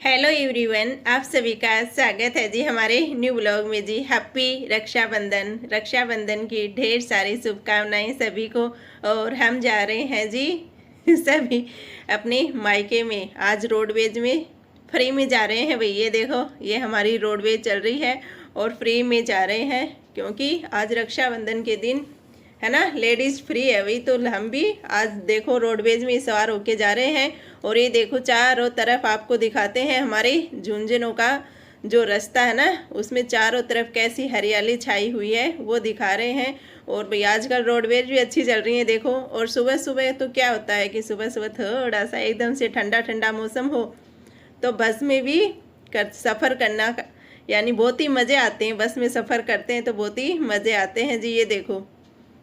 Hello everyone, आप सभी का स्वागत है जी हमारे न्यू ब्लॉग में जी। हैप्पी रक्षाबंधन की ढेर सारी शुभकामनाएं सभी को। और हम जा रहे हैं जी सभी अपने मायके में। आज रोडवेज में फ्री में जा रहे हैं भाई। ये देखो, ये हमारी रोडवेज चल रही है और फ्री में जा रहे हैं क्योंकि आज रक्षाबंधन के दिन है ना, लेडीज फ्री है वही। तो हम भी आज देखो रोडवेज में सवार होके जा रहे हैं। और ये देखो चारों तरफ आपको दिखाते हैं हमारे झुंझुनों का जो रास्ता है ना, उसमें चारों तरफ कैसी हरियाली छाई हुई है वो दिखा रहे हैं। और भाई आजकल रोडवेज भी अच्छी चल रही है देखो। और सुबह सुबह तो क्या होता है कि सुबह सुबह थोड़ा सा एकदम से ठंडा ठंडा मौसम हो तो बस में भी सफ़र करना यानी बहुत ही मज़े आते हैं। बस में सफ़र करते हैं तो बहुत ही मज़े आते हैं जी। ये देखो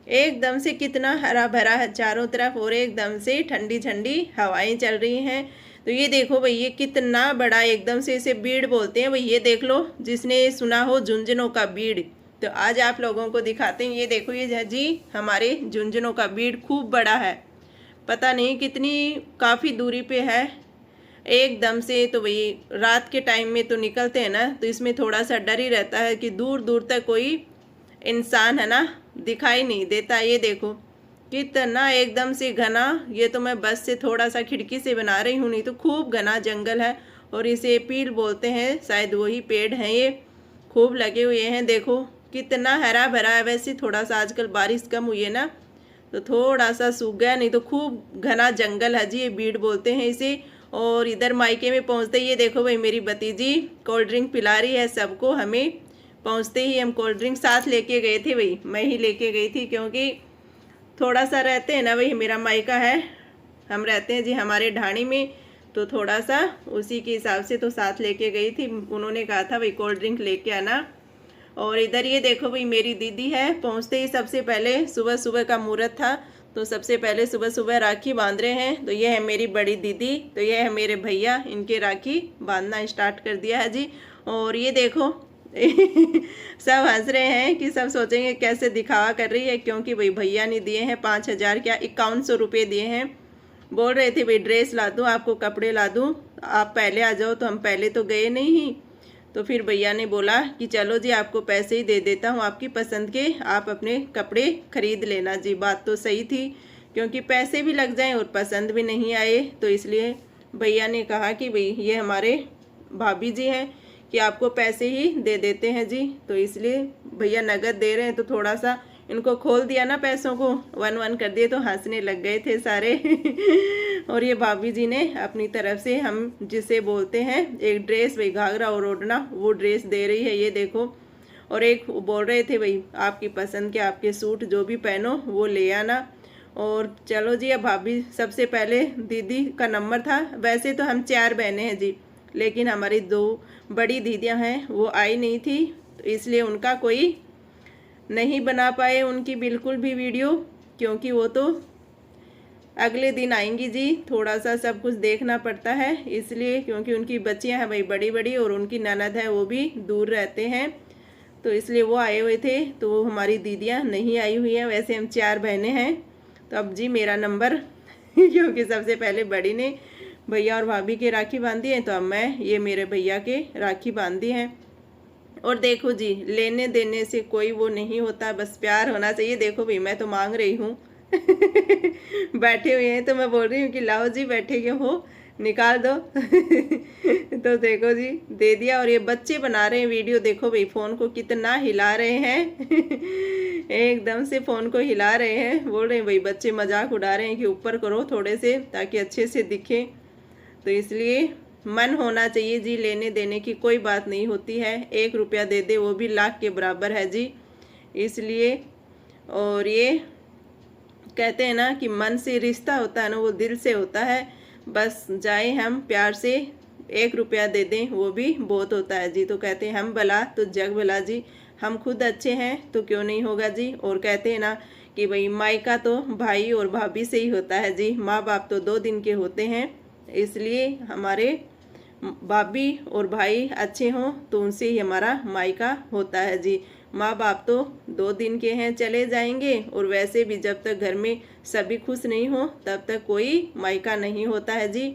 एकदम से कितना हरा भरा है चारों तरफ और एकदम से ठंडी ठंडी हवाएं चल रही हैं। तो ये देखो भाई, ये कितना बड़ा एकदम से इसे बीड़ बोलते हैं भाई। ये देख लो, जिसने सुना हो झुंझुनों का बीड़। तो आज आप लोगों को दिखाते हैं। ये देखो, ये जी हमारे झुंझुनों का बीड़ खूब बड़ा है। पता नहीं कितनी काफ़ी दूरी पे है एकदम से। तो भाई रात के टाइम में तो निकलते हैं ना, तो इसमें थोड़ा सा डर ही रहता है कि दूर दूर तक कोई इंसान है ना दिखाई नहीं देता। ये देखो कितना एकदम से घना। ये तो मैं बस से थोड़ा सा खिड़की से बना रही हूँ, नहीं तो खूब घना जंगल है। और इसे पील बोलते हैं, शायद वही पेड़ हैं ये, खूब लगे हुए हैं। देखो कितना हरा भरा है। वैसे थोड़ा सा आजकल बारिश कम हुई है ना, तो थोड़ा सा सूख गया, नहीं तो खूब घना जंगल है जी। ये बीड़ बोलते हैं इसे। और इधर मायके में पहुँचते ये देखो भाई, मेरी भतीजी कोल्ड ड्रिंक पिला रही है सबको। हमें पहुंचते ही हम कोल्ड ड्रिंक साथ लेके गए थे भाई। मैं ही लेके गई थी क्योंकि थोड़ा सा रहते हैं ना भाई, मेरा मायका है, हम रहते हैं जी हमारे ढाणी में, तो थोड़ा सा उसी के हिसाब से तो साथ लेके गई थी। उन्होंने कहा था भाई कोल्ड ड्रिंक लेके आना। और इधर ये देखो भाई, मेरी दीदी है। पहुंचते ही सबसे पहले सुबह सुबह का मुहूर्त था, तो सबसे पहले सुबह सुबह राखी बांध रहे हैं। तो ये है मेरी बड़ी दीदी, तो ये है मेरे भैया, इनके राखी बांधना स्टार्ट कर दिया है जी। और ये देखो सब हंस रहे हैं कि सब सोचेंगे कैसे दिखावा कर रही है, क्योंकि भाई भैया ने दिए हैं 5,000 क्या 5100 रुपये दिए हैं। बोल रहे थे भाई ड्रेस ला दूँ आपको, कपड़े ला दूँ, आप पहले आ जाओ। तो हम पहले तो गए नहीं ही, तो फिर भैया ने बोला कि चलो जी आपको पैसे ही दे देता हूँ आपकी पसंद के, आप अपने कपड़े खरीद लेना जी। बात तो सही थी, क्योंकि पैसे भी लग जाएं और पसंद भी नहीं आए। तो इसलिए भैया ने कहा कि भाई ये हमारे भाभी जी हैं कि आपको पैसे ही दे देते हैं जी। तो इसलिए भैया नगद दे रहे हैं, तो थोड़ा सा इनको खोल दिया ना, पैसों को वन वन कर दिए, तो हंसने लग गए थे सारे और ये भाभी जी ने अपनी तरफ से हम जिसे बोलते हैं एक ड्रेस, भाई घाघरा और ओढ़ना, वो ड्रेस दे रही है। ये देखो। और एक बोल रहे थे भाई आपकी पसंद के आपके सूट जो भी पहनो वो ले आना। और चलो जी, अब भाभी सबसे पहले दीदी का नंबर था। वैसे तो हम 4 बहनें हैं जी, लेकिन हमारी 2 बड़ी दीदियां हैं वो आई नहीं थी, तो इसलिए उनका कोई नहीं बना पाए उनकी बिल्कुल भी वीडियो, क्योंकि वो तो अगले दिन आएंगी जी। थोड़ा सा सब कुछ देखना पड़ता है इसलिए, क्योंकि उनकी बच्चियां हैं भाई बड़ी बड़ी, और उनकी ननद है वो भी दूर रहते हैं, तो इसलिए वो आए हुए थे। तो वो हमारी दीदियां नहीं आई हुई हैं। वैसे हम 4 बहनें हैं। तो अब जी मेरा नंबर क्योंकि सबसे पहले बड़ी ने भैया और भाभी के राखी बांधी है, तो अब मैं ये मेरे भैया के राखी बांधी है। और देखो जी, लेने देने से कोई वो नहीं होता, बस प्यार होना चाहिए। देखो भाई मैं तो मांग रही हूँ बैठे हुए हैं तो मैं बोल रही हूँ कि लाओ जी, बैठे क्यों हो, निकाल दो तो देखो जी दे दिया। और ये बच्चे बना रहे हैं वीडियो। देखो भाई फ़ोन को कितना हिला रहे हैं एकदम से फ़ोन को हिला रहे हैं। बोल रहे हैं भाई बच्चे मजाक उड़ा रहे हैं कि ऊपर करो थोड़े से ताकि अच्छे से दिखे। तो इसलिए मन होना चाहिए जी, लेने देने की कोई बात नहीं होती है। 1 रुपया दे दे वो भी लाख के बराबर है जी। इसलिए और ये कहते हैं ना कि मन से रिश्ता होता है ना, वो दिल से होता है। बस जाए हम प्यार से, 1 रुपया दे दें वो भी बहुत होता है जी। तो कहते हैं हम भला तो जग भला जी। हम खुद अच्छे हैं तो क्यों नहीं होगा जी। और कहते हैं ना कि भाई मायका तो भाई और भाभी से ही होता है जी, माँ बाप तो 2 दिन के होते हैं। इसलिए हमारे भाभी और भाई अच्छे हों तो उनसे ही हमारा मायका होता है जी। माँ बाप तो 2 दिन के हैं, चले जाएंगे। और वैसे भी जब तक घर में सभी खुश नहीं हो तब तक कोई मायका नहीं होता है जी।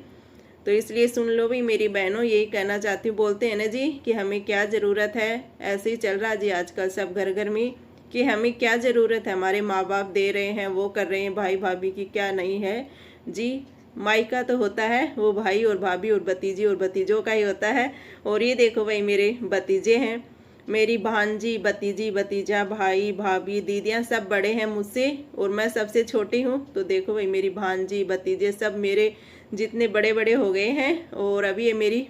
तो इसलिए सुन लो भाई मेरी बहनों, यही कहना चाहती हूँ। बोलते हैं ना जी कि हमें क्या ज़रूरत है, ऐसे ही चल रहा जी आजकल सब घर घर में, कि हमें क्या ज़रूरत है, हमारे माँ बाप दे रहे हैं, वो कर रहे हैं, भाई भाभी की क्या नहीं है जी। मायका तो होता है वो भाई और भाभी और भतीजी और भतीजों का ही होता है। और ये देखो भाई मेरे भतीजे हैं, मेरी भांजी, भतीजी, भतीजा, भाई भाभी, दीदियाँ सब बड़े हैं मुझसे और मैं सबसे छोटी हूँ। तो देखो भाई मेरी भांजी भतीजे सब मेरे जितने बड़े बड़े हो गए हैं। और अभी ये मेरी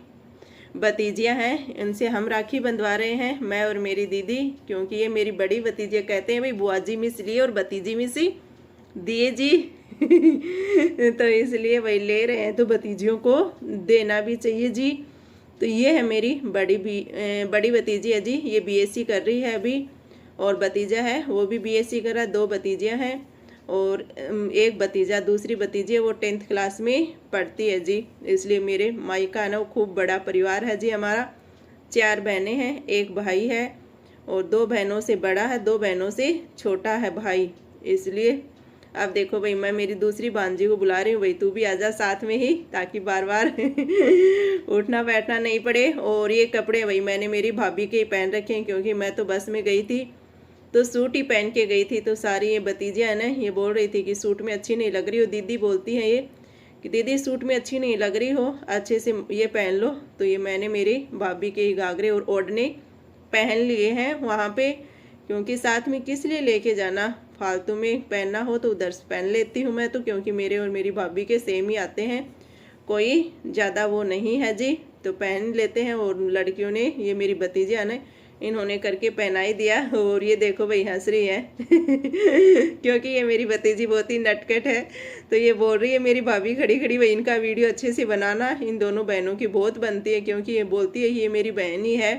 भतीजियाँ हैं, इनसे हम राखी बंधवा रहे हैं, मैं और मेरी दीदी, क्योंकि ये मेरी बड़ी भतीजियाँ कहते हैं भाई बुआ जी मिस लिए और भतीजी मिस दिए जी। तो इसलिए वही ले रहे हैं, तो भतीजियों को देना भी चाहिए जी। तो ये है मेरी बड़ी भतीजी है जी, ये बीएससी कर रही है अभी, और भतीजा है वो भी बीएससी कर रहा है। 2 भतीजियाँ हैं और एक भतीजा, दूसरी भतीजी है वो 10th क्लास में पढ़ती है जी। इसलिए मेरे मायका है ना वो खूब बड़ा परिवार है जी हमारा। 4 बहनें हैं, 1 भाई है और 2 बहनों से बड़ा है, 2 बहनों से छोटा है भाई। इसलिए अब देखो भाई मैं मेरी दूसरी भांजी को बुला रही हूँ, भाई तू भी आजा साथ में ही, ताकि बार बार उठना बैठना नहीं पड़े। और ये कपड़े भाई मैंने मेरी भाभी के ही पहन रखे हैं, क्योंकि मैं तो बस में गई थी तो सूट ही पहन के गई थी। तो सारी ये भतीजियाँ है ना ये बोल रही थी कि सूट में अच्छी नहीं लग रही हो, दीदी बोलती है ये कि दीदी सूट में अच्छी नहीं लग रही हो, अच्छे से ये पहन लो। तो ये मैंने मेरी भाभी के ही घाघरे और ओढ़ने पहन लिए हैं वहाँ पे, क्योंकि साथ में किस लिए लेके जाना, फालतू में पहनना हो तो उधर से पहन लेती हूँ मैं तो, क्योंकि मेरे और मेरी भाभी के सेम ही आते हैं, कोई ज़्यादा वो नहीं है जी, तो पहन लेते हैं। और लड़कियों ने, ये मेरी भतीजियाँ ने, इन्होंने करके पहना ही दिया। और ये देखो भाई हंस रही है क्योंकि ये मेरी भतीजी बहुत ही नटखट है। तो ये बोल रही है मेरी भाभी खड़ी खड़ी भाई इनका वीडियो अच्छे से बनाना, इन दोनों बहनों की बहुत बनती है, क्योंकि ये बोलती है ये मेरी बहन ही है,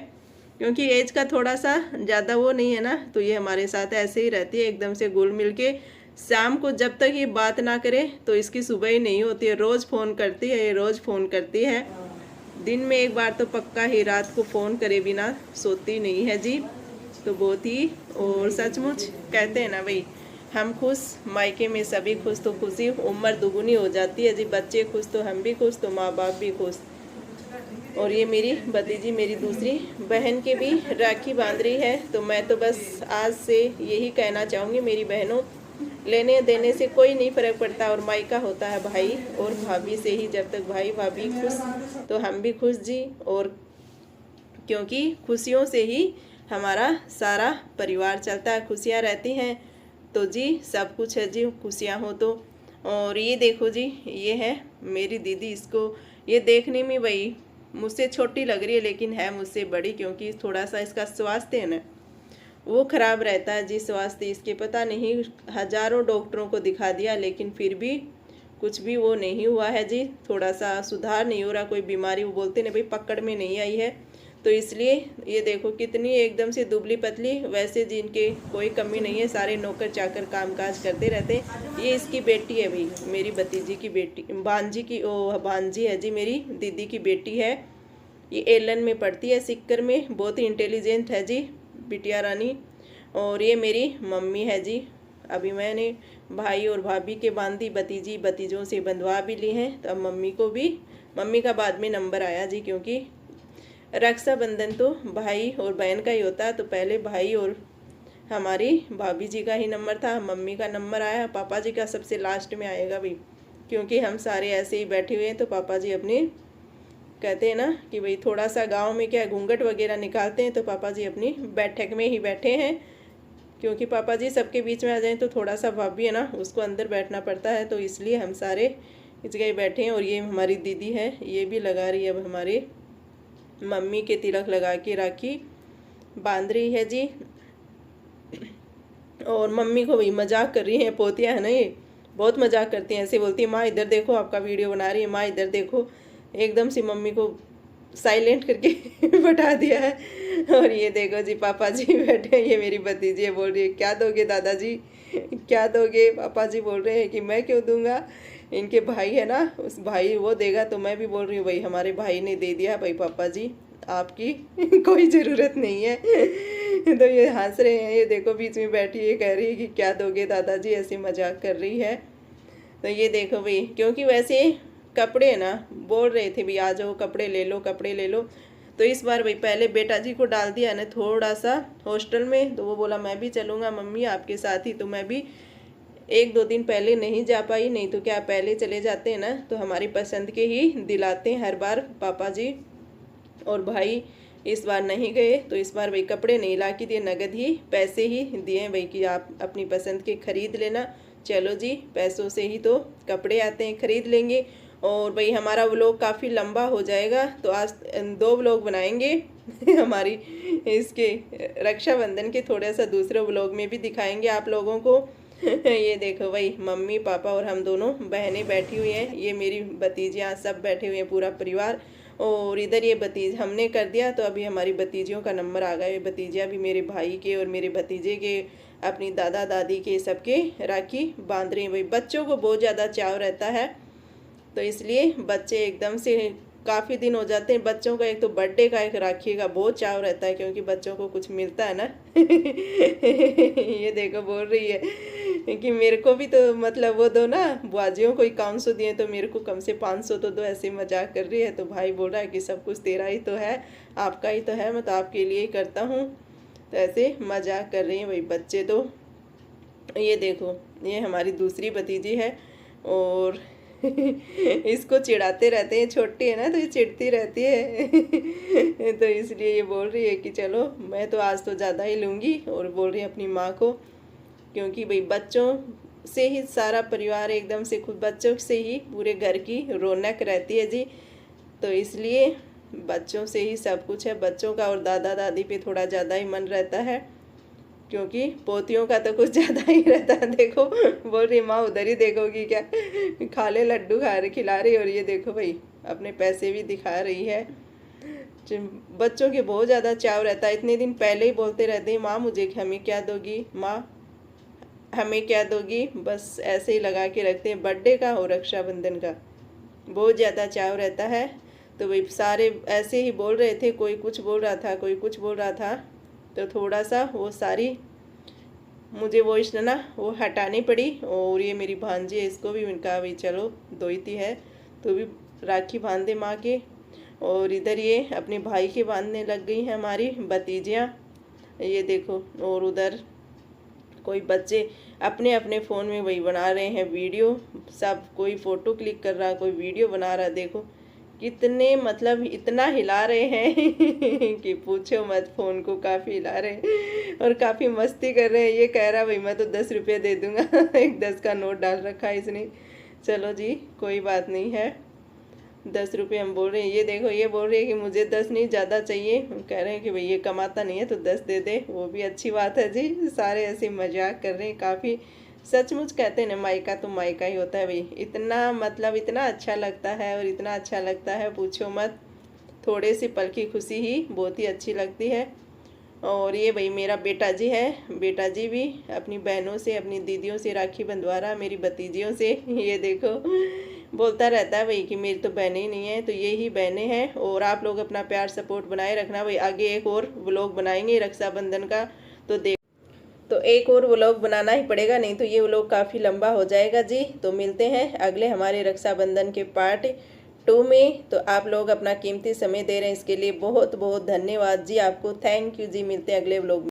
क्योंकि एज का थोड़ा सा ज़्यादा वो नहीं है ना। तो ये हमारे साथ ऐसे ही रहती है एकदम से घुल मिल के। शाम को जब तक ये बात ना करे तो इसकी सुबह ही नहीं होती है, रोज़ फ़ोन करती है, ये रोज़ फ़ोन करती है, दिन में एक बार तो पक्का ही, रात को फ़ोन करे बिना सोती नहीं है जी। तो बहुत ही, और सचमुच कहते हैं ना भाई हम खुश, मायके में सभी खुश, तो खुशी उम्र दुगुनी हो जाती है जी। बच्चे खुश तो हम भी खुश, तो माँ बाप भी खुश। और ये मेरी भतीजी मेरी दूसरी बहन के भी राखी बांध रही है। तो मैं तो बस आज से यही कहना चाहूँगी मेरी बहनों, लेने देने से कोई नहीं फ़र्क पड़ता, और मायका होता है भाई और भाभी से ही। जब तक भाई भाभी खुश तो हम भी खुश जी, और क्योंकि खुशियों से ही हमारा सारा परिवार चलता है, खुशियाँ रहती हैं तो जी सब कुछ है जी, खुशियाँ हो तो। और ये देखो जी ये है मेरी दीदी, इसको ये देखने में भाई मुझसे छोटी लग रही है लेकिन है मुझसे बड़ी, क्योंकि थोड़ा सा इसका स्वास्थ्य है ना वो ख़राब रहता है जी। स्वास्थ्य इसके पता नहीं हज़ारों डॉक्टरों को दिखा दिया लेकिन फिर भी कुछ भी वो नहीं हुआ है जी, थोड़ा सा सुधार नहीं हो रहा, कोई बीमारी वो बोलते नहीं भाई पकड़ में नहीं आई है। तो इसलिए ये देखो कितनी एकदम से दुबली पतली, वैसे जिनके कोई कमी नहीं है, सारे नौकर चाकर कामकाज करते रहते। ये इसकी बेटी है भाई, मेरी भतीजी की बेटी, भांजी की, ओ भांजी है जी मेरी दीदी की बेटी है। ये एलन में पढ़ती है, सिक्कर में, बहुत ही इंटेलिजेंट है जी बिटिया रानी। और ये मेरी मम्मी है जी। अभी मैंने भाई और भाभी के बांधी, भतीजी भतीजों से बंधवा भी ली हैं। तो अब मम्मी को भी, मम्मी का बाद में नंबर आया जी, क्योंकि रक्षाबंधन तो भाई और बहन का ही होता है। तो पहले भाई और हमारी भाभी जी का ही नंबर था, मम्मी का नंबर आया, पापा जी का सबसे लास्ट में आएगा भाई, क्योंकि हम सारे ऐसे ही बैठे हुए हैं। तो पापा जी अपने कहते हैं ना कि भाई थोड़ा सा गांव में क्या घूंघट वगैरह निकालते हैं, तो पापा जी अपनी बैठक में ही बैठे हैं, क्योंकि पापा जी सबके बीच में आ जाएं तो थोड़ा सा भाभी है ना उसको अंदर बैठना पड़ता है, तो इसलिए हम सारे इस जगह बैठे हैं। और ये हमारी दीदी है, ये भी लगा रही है अब हमारे मम्मी के तिलक लगा के राखी बांध रही है जी। और मम्मी को भी मजाक कर रही है, पोतियाँ है ना ये बहुत मजाक करती हैं, ऐसे बोलती है माँ इधर देखो आपका वीडियो बना रही है, माँ इधर देखो। एकदम से मम्मी को साइलेंट करके बैठा दिया है। और ये देखो जी पापा जी बैठे हैं, ये मेरी भतीजी है, बोल रही है क्या दोगे दादाजी, क्या दोगे। पापा जी बोल रहे हैं कि मैं क्यों दूंगा, इनके भाई है ना उस भाई वो देगा। तो मैं भी बोल रही हूँ भाई हमारे भाई ने दे दिया भाई, पापा जी आपकी कोई ज़रूरत नहीं है। तो ये हंस रहे हैं, ये देखो बीच में बैठी ये कह रही है कि क्या दोगे दादाजी, ऐसे मजाक कर रही है। तो ये देखो भाई, क्योंकि वैसे कपड़े ना बोल रहे थे भी आ जाओ कपड़े ले लो कपड़े ले लो। तो इस बार भाई पहले बेटा जी को डाल दिया ना थोड़ा सा हॉस्टल में, तो वो बोला मैं भी चलूँगा मम्मी आपके साथ ही। तो मैं भी 1-2 दिन पहले नहीं जा पाई, नहीं तो क्या पहले चले जाते हैं ना तो हमारी पसंद के ही दिलाते हैं हर बार पापा जी। और भाई इस बार नहीं गए, तो इस बार भाई कपड़े नहीं ला के दिए, नगद ही पैसे ही दिए भाई कि आप अपनी पसंद के खरीद लेना। चलो जी, पैसों से ही तो कपड़े आते हैं, खरीद लेंगे। और भाई हमारा व्लॉग काफ़ी लंबा हो जाएगा, तो आज 2 व्लॉग बनाएंगे हमारी इसके रक्षाबंधन के, थोड़ा सा दूसरे व्लॉग में भी दिखाएंगे आप लोगों को। ये देखो भाई मम्मी पापा और हम दोनों बहनें बैठी हुई हैं, ये मेरी भतीजियाँ सब बैठे हुए हैं पूरा परिवार। और इधर ये भतीज हमने कर दिया, तो अभी हमारी भतीजियों का नंबर आ गया। ये भतीजियाँ भी मेरे भाई के और मेरे भतीजे के, अपनी दादा दादी के सबके राखी बांध रही हैं। भाई बच्चों को बहुत ज़्यादा चाव रहता है, तो इसलिए बच्चे एकदम से काफ़ी दिन हो जाते हैं। बच्चों का एक तो बर्थडे का एक राखी का बहुत चाव रहता है, क्योंकि बच्चों को कुछ मिलता है ना। ये देखो बोल रही है कि मेरे को भी तो मतलब वो दो ना, बुआजियों को 5100 दिए तो मेरे को कम से 500 तो दो, ऐसे मजाक कर रही है। तो भाई बोल रहा है कि सब कुछ तेरा ही तो है, आपका ही तो है, मैं तो आपके लिए ही करता हूँ। तो ऐसे मजाक कर रही हैं भाई बच्चे। तो ये देखो ये हमारी दूसरी भतीजी है, और इसको चिढ़ाते रहते हैं, छोटी है ना तो ये चिढ़ती रहती है। तो इसलिए ये बोल रही है कि चलो मैं तो आज तो ज़्यादा ही लूँगी, और बोल रही है अपनी माँ को, क्योंकि भाई बच्चों से ही सारा परिवार एकदम से, खुद बच्चों से ही पूरे घर की रौनक रहती है जी। तो इसलिए बच्चों से ही सब कुछ है, बच्चों का और दादा दादी पे थोड़ा ज़्यादा ही मन रहता है, क्योंकि पोतियों का तो कुछ ज़्यादा ही रहता है। देखो बोल रही माँ उधर ही देखोगी क्या, खा ले लड्डू खिला रही। और ये देखो भाई अपने पैसे भी दिखा रही है। बच्चों के बहुत ज़्यादा चाव रहता है, इतने दिन पहले ही बोलते रहते हैं माँ मुझे हमें क्या दोगी, माँ हमें क्या दोगी, बस ऐसे ही लगा के रखते हैं। बर्थडे का और रक्षाबंधन का बहुत ज़्यादा चाव रहता है। तो भाई सारे ऐसे ही बोल रहे थे, कोई कुछ बोल रहा था कोई कुछ बोल रहा था, तो थोड़ा सा वो सारी मुझे वॉइस ना वो हटानी पड़ी। और ये मेरी भांजी है, इसको भी उनका भाई चलो दोईती है तो भी राखी बांध दे माँ के। और इधर ये अपने भाई के बांधने लग गई हैं हमारी भतीजियाँ, ये देखो। और उधर कोई बच्चे अपने अपने फ़ोन में वही बना रहे हैं वीडियो, सब कोई फ़ोटो क्लिक कर रहा, कोई वीडियो बना रहा। देखो कितने मतलब इतना हिला रहे हैं कि पूछो मत, फ़ोन को काफ़ी हिला रहे हैं और काफ़ी मस्ती कर रहे हैं। ये कह रहा भाई मैं तो 10 रुपये दे दूँगा। एक 10 का नोट डाल रखा है इसने। चलो जी कोई बात नहीं है, 10 रुपये हम बोल रहे हैं। ये देखो ये बोल रही है कि मुझे 10 नहीं ज़्यादा चाहिए, कह रहे हैं कि भाई ये कमाता नहीं है तो 10 दे दे, वो भी अच्छी बात है जी। सारे ऐसे मजाक कर रहे हैं, काफ़ी सचमुच कहते हैं ना मायका तो मायका ही होता है भाई। इतना मतलब इतना अच्छा लगता है और इतना अच्छा लगता है पूछो मत, थोड़े सी पल की खुशी ही बहुत ही अच्छी लगती है। और ये भाई मेरा बेटा जी है, बेटा जी भी अपनी बहनों से अपनी दीदियों से राखी बंधवा रहा, मेरी भतीजियों से। ये देखो बोलता रहता है भाई कि मेरी तो बहनें ही नहीं है, तो ये ही बहनें हैं। और आप लोग अपना प्यार सपोर्ट बनाए रखना भाई, आगे एक और व्लॉग बनाएंगे रक्षाबंधन का, तो एक और व्लॉग बनाना ही पड़ेगा, नहीं तो ये व्लॉग काफ़ी लंबा हो जाएगा जी। तो मिलते हैं अगले हमारे रक्षाबंधन के पार्ट 2 में। तो आप लोग अपना कीमती समय दे रहे हैं, इसके लिए बहुत बहुत धन्यवाद जी आपको, थैंक यू जी। मिलते हैं अगले व्लॉग में।